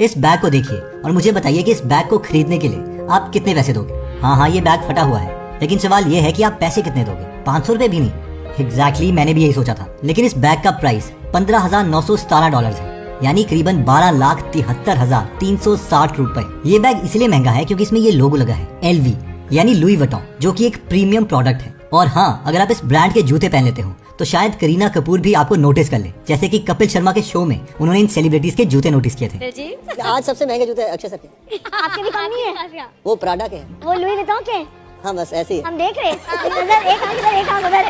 इस बैग को देखिए और मुझे बताइए कि इस बैग को खरीदने के लिए आप कितने पैसे दोगे। हाँ, ये बैग फटा हुआ है, लेकिन सवाल ये है कि आप पैसे कितने दोगे। 500 रुपए भी नहीं। एग्जैक्टली मैंने भी यही सोचा था, लेकिन इस बैग का प्राइस $15,917 है, यानी करीबन 12,73,360 रुपए। ये बैग इसलिए महंगा है क्योंकि इसमें ये लोगो लगा है LV यानी लुई वुइटन, जो कि एक प्रीमियम प्रोडक्ट है। और हाँ, अगर आप इस ब्रांड के जूते पहन लेते हो तो शायद करीना कपूर भी आपको नोटिस कर ले, जैसे कि कपिल शर्मा के शो में उन्होंने इन सेलिब्रिटीज के जूते नोटिस किए थे। आज सबसे महंगे जूते अक्षय सर के। आपके भी कम नहीं है, वो प्राडा के, वो लुई वुइटन के। हाँ बस ऐसे ही हम देख रहे हैं, नजर एक आंख इधर एक आंख उधर।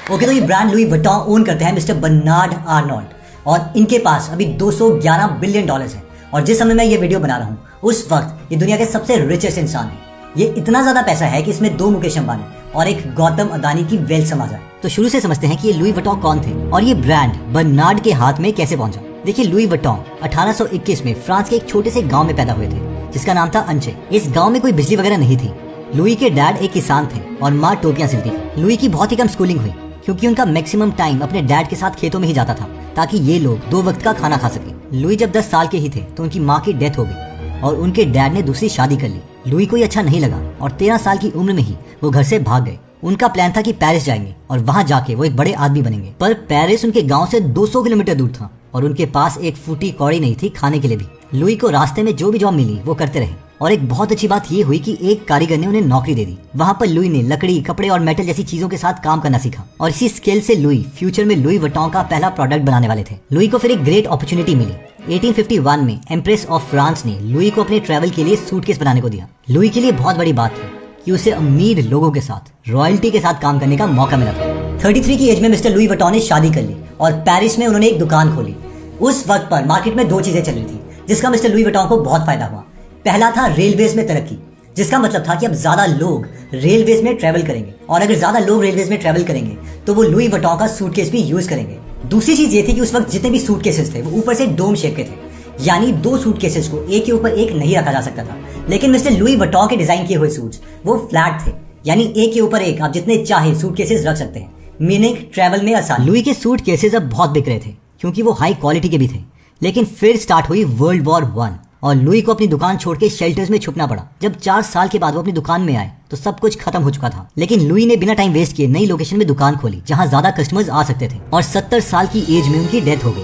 ओके, तो ये ब्रांड लुई वुइटन ओन करते हैं मिस्टर बर्नार्ड आर्नोल्ड, और इनके पास अभी $211 बिलियन है। और जिस समय मैं ये वीडियो बना रहा हूँ उस वक्त ये दुनिया के सबसे रिचेस्ट इंसान है। ये इतना ज्यादा पैसा है कि इसमें 2 मुकेश अंबानी और एक गौतम अदानी की वेल्थ समा जाए। तो शुरू से समझते हैं कि ये लुई वुइटन कौन थे और ये ब्रांड बर्नार्ड के हाथ में कैसे पहुंचा। देखिए, लुई वुइटन 1821 में फ्रांस के एक छोटे से गांव में पैदा हुए थे जिसका नाम था अंचे। इस गांव में कोई बिजली वगैरह नहीं थी। लुई के डैड एक किसान थे और माँ टोपियां सिलती थी। लुई की बहुत ही कम स्कूलिंग हुई क्योंकि उनका मैक्सिमम टाइम अपने डैड के साथ खेतों में ही जाता था ताकि ये लोग 2 वक्त का खाना खा सके। लुई जब 10 साल के ही थे तो उनकी माँ की डेथ हो गई और उनके डैड ने दूसरी शादी कर ली। लुई को ये अच्छा नहीं लगा और 13 साल की उम्र में ही वो घर से भाग गए। उनका प्लान था कि पेरिस जाएंगे और वहाँ जाके वो एक बड़े आदमी बनेंगे, पर पेरिस उनके गांव से 200 किलोमीटर दूर था और उनके पास एक फूटी कौड़ी नहीं थी खाने के लिए भी। लुई को रास्ते में जो भी जॉब मिली वो करते रहे और एक बहुत अच्छी बात ये हुई कि एक कारीगर ने उन्हें नौकरी दे दी। वहाँ पर लुई ने लकड़ी, कपड़े और मेटल जैसी चीजों के साथ काम करना सीखा और इसी स्किल से लुई फ्यूचर में लुई वुइटन का पहला प्रोडक्ट बनाने वाले थे। लुई को फिर एक ग्रेट अपॉर्चुनिटी मिली। 1851 में एम्प्रेस ऑफ फ्रांस ने लुई को अपने ट्रैवल के लिए सूटकेस बनाने को दिया। लुई के लिए बहुत बड़ी बात थी कि उसे अमीर लोगों के साथ, रॉयल्टी के साथ काम करने का मौका मिला था। 33 की एज में मिस्टर लुई वुइटन ने शादी कर ली और पेरिस में उन्होंने एक दुकान खोली। उस वक्त पर मार्केट में 2 चीजें चल रही थी जिसका मिस्टर लुई वुइटन को बहुत फायदा हुआ। पहला था रेलवेज में तरक्की, जिसका मतलब था कि अब ज्यादा लोग रेलवेज में ट्रेवल करेंगे और अगर ज्यादा लोग रेलवेज में ट्रेवल करेंगे तो वो लुई वुइटन का सूटकेस भी यूज करेंगे। दूसरी चीज ये थी कि उस वक्त जितने भी सूटकेसेस थे वो ऊपर से डोम शेप के थे, यानी 2 सूटकेसेस को एक के ऊपर एक नहीं रखा जा सकता था। लेकिन मिस्टर लुई वुइटन के डिजाइन किए हुए सूट्स वो फ्लैट थे, यानी एक के ऊपर एक आप जितने चाहे सूटकेसेस रख सकते हैं, मीनिंग ट्रेवल में आसान। लुई के सूटकेसेस अब बहुत बिक रहे थे क्योंकि वो हाई क्वालिटी के भी थे। लेकिन फिर स्टार्ट हुई वर्ल्ड वॉर 1 और लुई को अपनी दुकान छोड़ के शेल्टर्स में छुपना पड़ा। जब 4 साल के बाद वो अपनी दुकान में आए तो सब कुछ खत्म हो चुका था, लेकिन लुई ने बिना टाइम वेस्ट किए नई लोकेशन में दुकान खोली जहां ज्यादा कस्टमर्स आ सकते थे और 70 साल की एज में उनकी डेथ हो गई।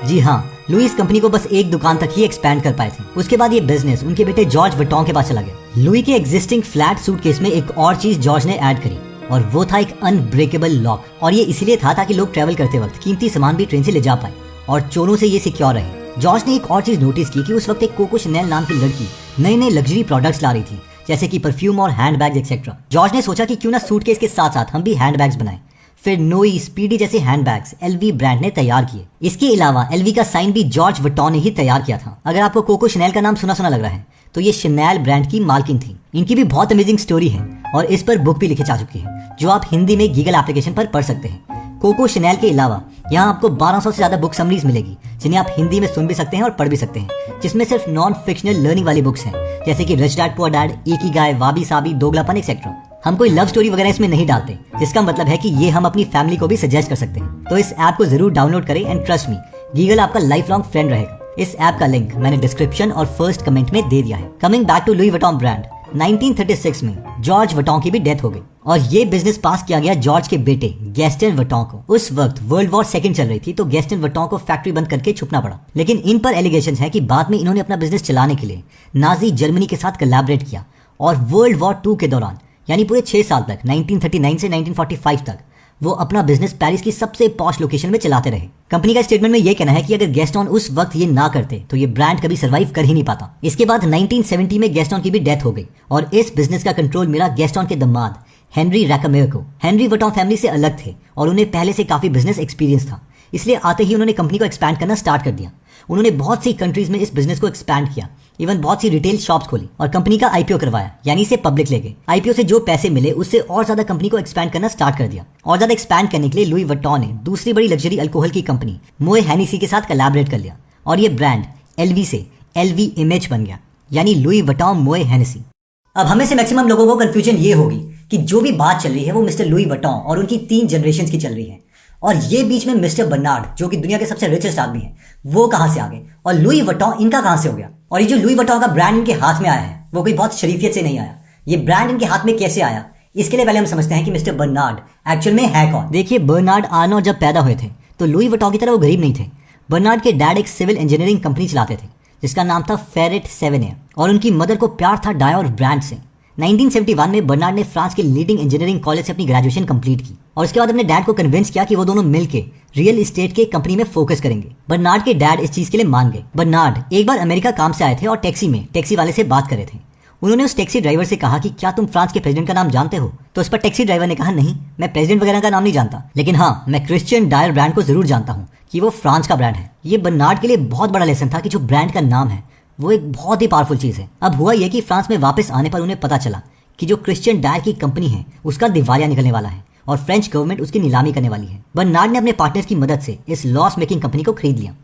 जी हाँ, लुई इस कंपनी को बस एक दुकान तक ही एक्सपैंड कर पाए थे। उसके बाद ये बिजनेस उनके बेटे जॉर्ज वुइटन के पास चला गया। लुई के एग्जिस्टिंग फ्लैट सूटकेस में एक और चीज जॉर्ज ने ऐड करी और वो था एक अनब्रेकेबल लॉक। और ये इसलिए था ताकि लोग ट्रेवल करते वक्त कीमती सामान भी ट्रेन से ले जा पाए और चोरों से ये सिक्योर रहे। जॉर्ज ने एक और चीज नोटिस की कि उस वक्त एक कोको शनेल नाम की लड़की नए नए लग्जरी प्रोडक्ट्स ला रही थी, जैसे कि परफ्यूम और हैंडबैग्स एक्सेट्रा। जॉर्ज ने सोचा कि क्यों ना सूटकेस के साथ साथ हम भी हैंडबैग्स बनाएं। फिर नोई, स्पीडी जैसे हैंडबैग्स LV ब्रांड ने तैयार किए। इसके अलावा LV का साइन भी जॉर्ज वुइटन ने ही तैयार किया था। अगर आपको कोको शनेल का नाम सुना सुना लग रहा है तो ये शनेल ब्रांड की मालकिन थी। इनकी भी बहुत अमेजिंग स्टोरी है और इस पर बुक भी लिखी जा चुकी है जो आप हिंदी में गीगल एप्लीकेशन पर पढ़ सकते हैं। कोको शनेल के अलावा यहाँ आपको 1200 से ज्यादा बुक समरीज मिलेगी जिन्हें आप हिंदी में सुन भी सकते हैं और पढ़ भी सकते हैं, जिसमें सिर्फ नॉन फिक्शनल लर्निंग वाली बुक्स हैं, जैसे कि rich dad poor dad, ikigai, wabi sabi, Doglapan etcetera. हम कोई लव स्टोरी वगैरह इसमें नहीं डालते, जिसका मतलब है कि ये हम अपनी फैमिली को भी सजेस्ट कर सकते हैं। तो इस ऐप को जरूर डाउनलोड करें एंड ट्रस्ट मी, गीगल आपका लाइफ लॉन्ग फ्रेंड रहेगा। इस ऐप का लिंक मैंने डिस्क्रिप्शन और फर्स्ट कमेंट में दे दिया है। Coming back to Louis Vuitton brand, 1936 में जॉर्ज वुइटन की भी डेथ हो गई और ये बिजनेस पास किया गया जॉर्ज के बेटे गैस्टन वुइटन को। उस वक्त वर्ल्ड वॉर 2 चल रही थी तो गैस्टन वुइटन को फैक्ट्री बंद करके छुपना पड़ा। लेकिन इन पर एलिगेशंस है कि बाद में इन्होंने अपना बिजनेस चलाने के लिए नाजी जर्मनी के साथ कोलैबोरेट किया और वर्ल्ड वॉर 2 के दौरान, यानी पूरे 6 साल तक, 1939 से 1945 तक, वो अपना बिजनेस पेरिस की सबसे पॉश लोकेशन में चलाते रहे। कंपनी का स्टेटमेंट में ये कहना है कि अगर गैस्टन उस वक्त ये ना करते तो ये ब्रांड कभी सरवाइव कर ही नहीं पाता। इसके बाद 1970 में गैस्टन की भी डेथ हो गई और इस बिजनेस का कंट्रोल मिला गैस्टन के दामाद हेनरी रैकमेयर को। हेनरी वुइटन फैमिली से अलग थे और उन्हें पहले से काफी बिजनेस एक्सपीरियंस था, इसलिए आते ही उन्होंने कंपनी को एक्सपैंड करना स्टार्ट कर दिया। उन्होंने बहुत सी कंट्रीज में इस बिजनेस को एक्सपैंड किया, इवन बहुत सी रिटेल शॉप्स खोली और कंपनी का IPO करवाया, यानी इसे पब्लिक ले गए। IPO से जो पैसे मिले उससे और ज्यादा कंपनी को एक्सपैंड करना स्टार्ट कर दिया। और ज्यादा एक्सपैंड करने के लिए लुई वुइटन ने दूसरी बड़ी लग्जरी अल्कोहल की कंपनी मोए हेनेसी के साथ कोलैबोरेट कर लिया और ये ब्रांड LV से LV इमेज बन गया, यानी लुई वुइटन मोए हेनेसी। अब हमें से मैक्सिमम लोगों को कंफ्यूजन ये होगी कि जो भी बात चल रही है वो मिस्टर लुई वुइटन और उनकी 3 जनरेशन की चल रही है और ये बीच में मिस्टर बर्नार्ड जो कि दुनिया के सबसे रिचेस्ट आदमी है, वो कहाँ से आ गए और लुई वुइटन इनका कहाँ से हो गया। और ये जो लुई वुइटन का ब्रांड इनके हाथ में आया है वो कोई बहुत शरीफियत से नहीं आया। ये ब्रांड इनके हाथ में कैसे आया, इसके लिए पहले हम समझते हैं कि मिस्टर बर्नार्ड एक्चुअल में है कौन। देखिए, बर्नार्ड आर्नोल्ड जब पैदा हुए थे तो लुई वुइटन की तरह वो गरीब नहीं थे। बर्नार्ड के डैड एक सिविल इंजीनियरिंग कंपनी चलाते थे जिसका नाम था फेरेट सेवेनियर, और उनकी मदर को प्यार था डायोर ब्रांड से। 1971 में बर्नार्ड ने फ्रांस के लीडिंग इंजीनियरिंग कॉलेज से अपनी ग्रेजुएशन कंप्लीट की और उसके बाद अपने डैड को कन्विंस किया कि वो दोनों मिलकर रियल एस्टेट के कंपनी में फोकस करेंगे। बर्नार्ड के डैड इस चीज के लिए मान गए। बर्नार्ड एक बार अमेरिका काम से आए थे और टैक्सी वाले से बात कर रहे थे। उन्होंने उस टैक्सी ड्राइवर से कहा कि क्या तुम फ्रांस के प्रेसिडेंट का नाम जानते हो। तो उस पर टैक्सी ड्राइवर ने कहा, नहीं, मैं प्रेसिडेंट वगैरह का नाम नहीं जानता, लेकिन हाँ, मैं क्रिश्चियन डायर ब्रांड को जरूर जानता हूँ कि वो फ्रांस का ब्रांड है। ये बर्नार्ड के लिए बहुत बड़ा लेसन था कि जो ब्रांड का नाम है वो एक बहुत ही पावरफुल चीज है। अब हुआ यह कि फ्रांस में वापस आने पर उन्हें पता चला कि जो क्रिश्चियन डायर की कंपनी है उसका दिवालिया निकलने वाला है और फ्रेंच गवर्नमेंट उसकी नीलामी करने वाली है। बर्नार्ड ने अपने पार्टनर्स की मदद से इस लॉस मेकिंग कंपनी को खरीद लिया।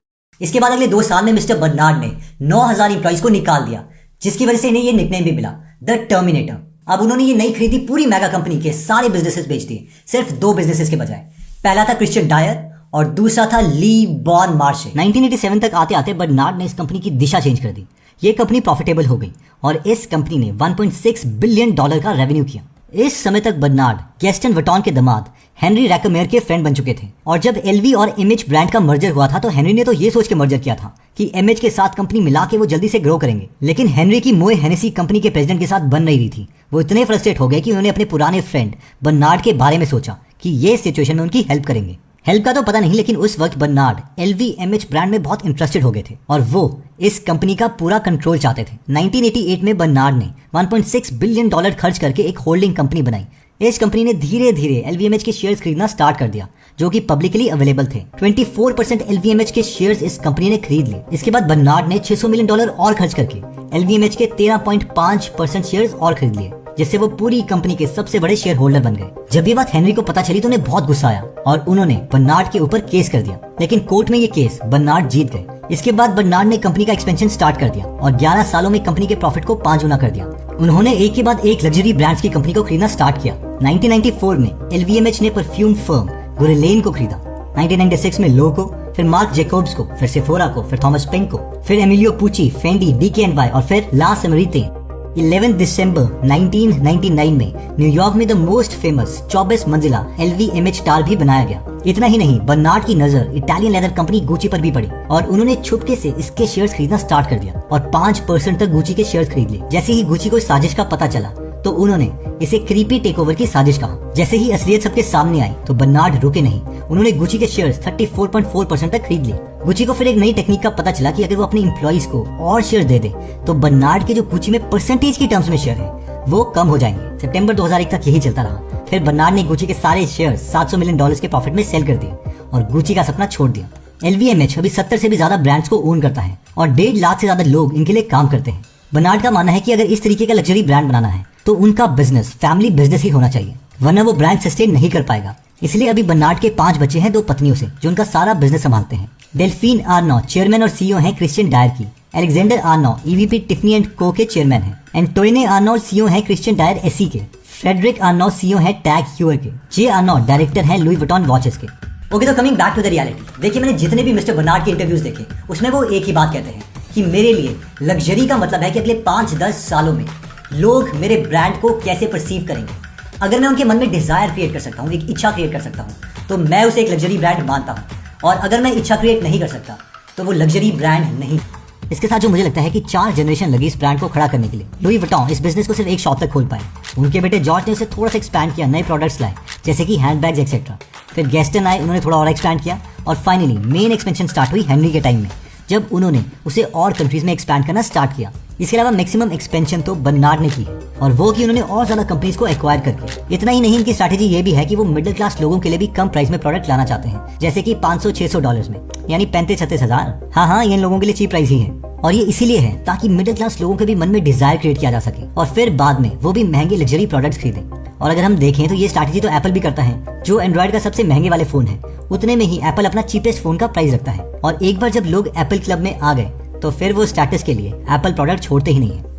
इसके बाद अगले 2 साल में मिस्टर बर्नार्ड ने 9000 एम्प्लॉइज को निकाल दिया, जिसकी वजह से इन्हें ये निकनेम भी मिला, द टर्मिनेटर। अब उन्होंने ये नई खरीदी पूरी मेगा कंपनी के सारे बिजनेसेस बेच दिए, सिर्फ 2 बिजनेसेस के बजाय। पहला था क्रिश्चियन डायर और दूसरा था ली बॉन मार्शे। 1987 तक आते आते बर्नार्ड ने इस कंपनी की दिशा चेंज कर दी। ये कंपनी प्रॉफिटेबल हो गई और इस कंपनी ने $1.6 बिलियन का रेवेन्यू किया। इस समय तक बर्नार्ड गैस्टन वुइटन के दामाद हेनरी रैकमेयर के फ्रेंड बन चुके थे और जब एलवी और इमेज ब्रांड का मर्जर हुआ था तो हेनरी ने तो ये सोच के मर्जर किया था कि इमेज के साथ कंपनी मिला के वो जल्दी से ग्रो करेंगे। लेकिन हेनरी की मोए हेनेसी कंपनी के प्रेसिडेंट के साथ बन नहीं रही थी। वो इतने फ्रस्ट्रेट हो गए कि उन्होंने अपने पुराने फ्रेंड बर्नार्ड के बारे में सोचा कि ये सिचुएशन में उनकी हेल्प करेंगे। हेल्प का तो पता नहीं, लेकिन उस वक्त बर्नार्ड LVMH ब्रांड में बहुत इंटरेस्टेड हो गए थे और वो इस कंपनी का पूरा कंट्रोल चाहते थे। 1988 में बर्नार्ड ने $1.6 बिलियन खर्च करके एक होल्डिंग कंपनी बनाई। इस कंपनी ने धीरे धीरे LVMH के शेयर्स खरीदना स्टार्ट कर दिया जो कि पब्लिकली अवेलेबल थे। 24% LVMH के शेयर्स इस कंपनी ने खरीद लिए। इसके बाद बर्नार्ड ने $600 मिलियन और खर्च करके LVMH के 13.5% शेयर्स और खरीद लिए, जिससे वो पूरी कंपनी के सबसे बड़े शेयर होल्डर बन गए। जब ये बात हेनरी को पता चली तो उन्हें बहुत गुस्सा आया और उन्होंने बर्नार्ड के ऊपर केस कर दिया, लेकिन कोर्ट में ये केस बर्नार्ड जीत गए। इसके बाद बर्नार्ड ने कंपनी का एक्सपेंशन स्टार्ट कर दिया और 11 सालों में कंपनी के प्रॉफिट को 5 गुना कर दिया। उन्होंने एक के बाद एक लग्जरी ब्रांड्स की कंपनी को खरीदना स्टार्ट किया। 1994 में LVMH ने परफ्यूम फर्म गुरेलेन को खरीदा, 1996 में लो को, फिर मार्क जेकोब्स को, फिर सेफोरा को, फिर थॉमस पिंक को, फिर एमिलियो पुची, फेंडी, DKNY और फिर ला सेमोरिटे। 11 दिसंबर 1999 में न्यूयॉर्क में द मोस्ट फेमस 24 मंजिला LVMH टावर भी बनाया गया। इतना ही नहीं, बर्नार्ड की नजर इटालियन लेदर कंपनी गुची पर भी पड़ी और उन्होंने छुपके से इसके शेयर्स खरीदना स्टार्ट कर दिया और 5% तक गुची के शेयर्स खरीद लिए। जैसे ही गुची को इस साजिश का पता चला तो उन्होंने इसे क्रीपी टेकओवर की साजिश कहा। जैसे ही असलियत सबके सामने आई तो बर्नार्ड रुके नहीं, उन्होंने गुची के शेयर्स 34.4% तक खरीद लिए। गुची को फिर एक नई टेक्निक का पता चला कि अगर वो अपने एम्प्लॉइज को और शेयर दे दे तो बर्नार्ड के जो गुची में परसेंटेज की टर्म्स में शेयर है वो कम हो जाएंगे। सितंबर 2001 तक यही चलता रहा। फिर बर्नार्ड ने गुची के सारे शेयर $700 मिलियन के प्रॉफिट में सेल कर दिए और गुची का सपना छोड़ दिया। LVMH अभी 70 से भी ज्यादा ब्रांड्स को ओन करता है और 1.5 लाख से ज्यादा लोग इनके लिए काम करते हैं। बर्नार्ड का मानना है कि अगर इस तरीके का लग्जरी ब्रांड बनाना है तो उनका बिजनेस फैमिली बिजनेस ही होना चाहिए, वरना वो ब्रांड सस्टेन नहीं कर पाएगा। इसलिए अभी बर्नार्ड के 5 बच्चे हैं 2 पत्नियों से जो उनका सारा बिजनेस संभालते हैं। डेल्फिन आर्नो चेयरमैन और CEO हैं क्रिश्चियन डायर की। Alexandre Arnault EVP Tiffany and Co के चेयरमैन हैं। एंटोइने आर्नो CEO हैं क्रिश्चियन डायर SE के। फ्रेडरिक आर्नो CEO हैं टैग ह्यूअर के। जे आर्नो डायरेक्टर हैं लुई वुइटन वॉचेस के। ओके, तो coming back to the reality, देखिए मैंने जितने भी मिस्टर बर्नार्ड के इंटरव्यूज देखे उसमें वो एक ही बात कहते हैं कि मेरे लिए लग्जरी का मतलब है कि अगले 5-10 सालों में लोग मेरे ब्रांड को कैसे परसीव करेंगे। अगर मैं उनके मन में डिजायर क्रिएट कर सकता हूँ, एक इच्छा क्रिएट कर सकता हूँ, तो मैं उसे एक लग्जरी ब्रांड मानता हूँ। और अगर मैं इच्छा क्रिएट नहीं कर सकता तो वो लग्जरी ब्रांड नहीं। इसके साथ जो मुझे लगता है कि 4 जनरेशन लगी इस ब्रांड को खड़ा करने के लिए। लुई वुइटन इस बिजनेस को सिर्फ एक शॉप तक खोल पाए। उनके बेटे जॉर्ज ने उसे थोड़ा सा एक्सपैंड किया, नए प्रोडक्ट्स लाए जैसे कि हैंडबैग्स एक्सेट्रा। फिर गैस्टन आए, उन्होंने थोड़ा और एक्सपैंड किया और फाइनली मेन एक्सपेंशन स्टार्ट हुई हेनरी के टाइम में, जब उन्होंने उसे और कंट्रीज में एक्सपैंड करना स्टार्ट किया। इसके अलावा मैक्सिमम एक्सपेंशन तो बर्नार्ड ने की है और वो कि उन्होंने और ज्यादा कंपनीज को एक्वायर करके। इतना ही नहीं, इनकी स्ट्रैटेजी ये भी है कि वो मिडिल क्लास लोगों के लिए भी कम प्राइस में प्रोडक्ट लाना चाहते हैं, जैसे कि $500-600 में, यानी 35-36 हजार। हाँ, ये इन लोगों के लिए चीप प्राइस ही है और ये इसीलिए है ताकि मिडिल क्लास लोगों के भी मन में डिजायर क्रिएट किया जा सके और फिर बाद में वो भी महंगे लग्जरी प्रोडक्ट्स खरीदें। और अगर हम देखें तो ये स्ट्रैटेजी तो एप्पल भी करता है, जो एंड्रॉइड का सबसे महंगे वाले फोन है उतने में ही एप्पल अपना चीपेस्ट फोन का प्राइस रखता है। और एक बार जब लोग एप्पल क्लब में आ गए तो फिर वो स्टेटस के लिए एप्पल प्रोडक्ट छोड़ते ही नहीं है।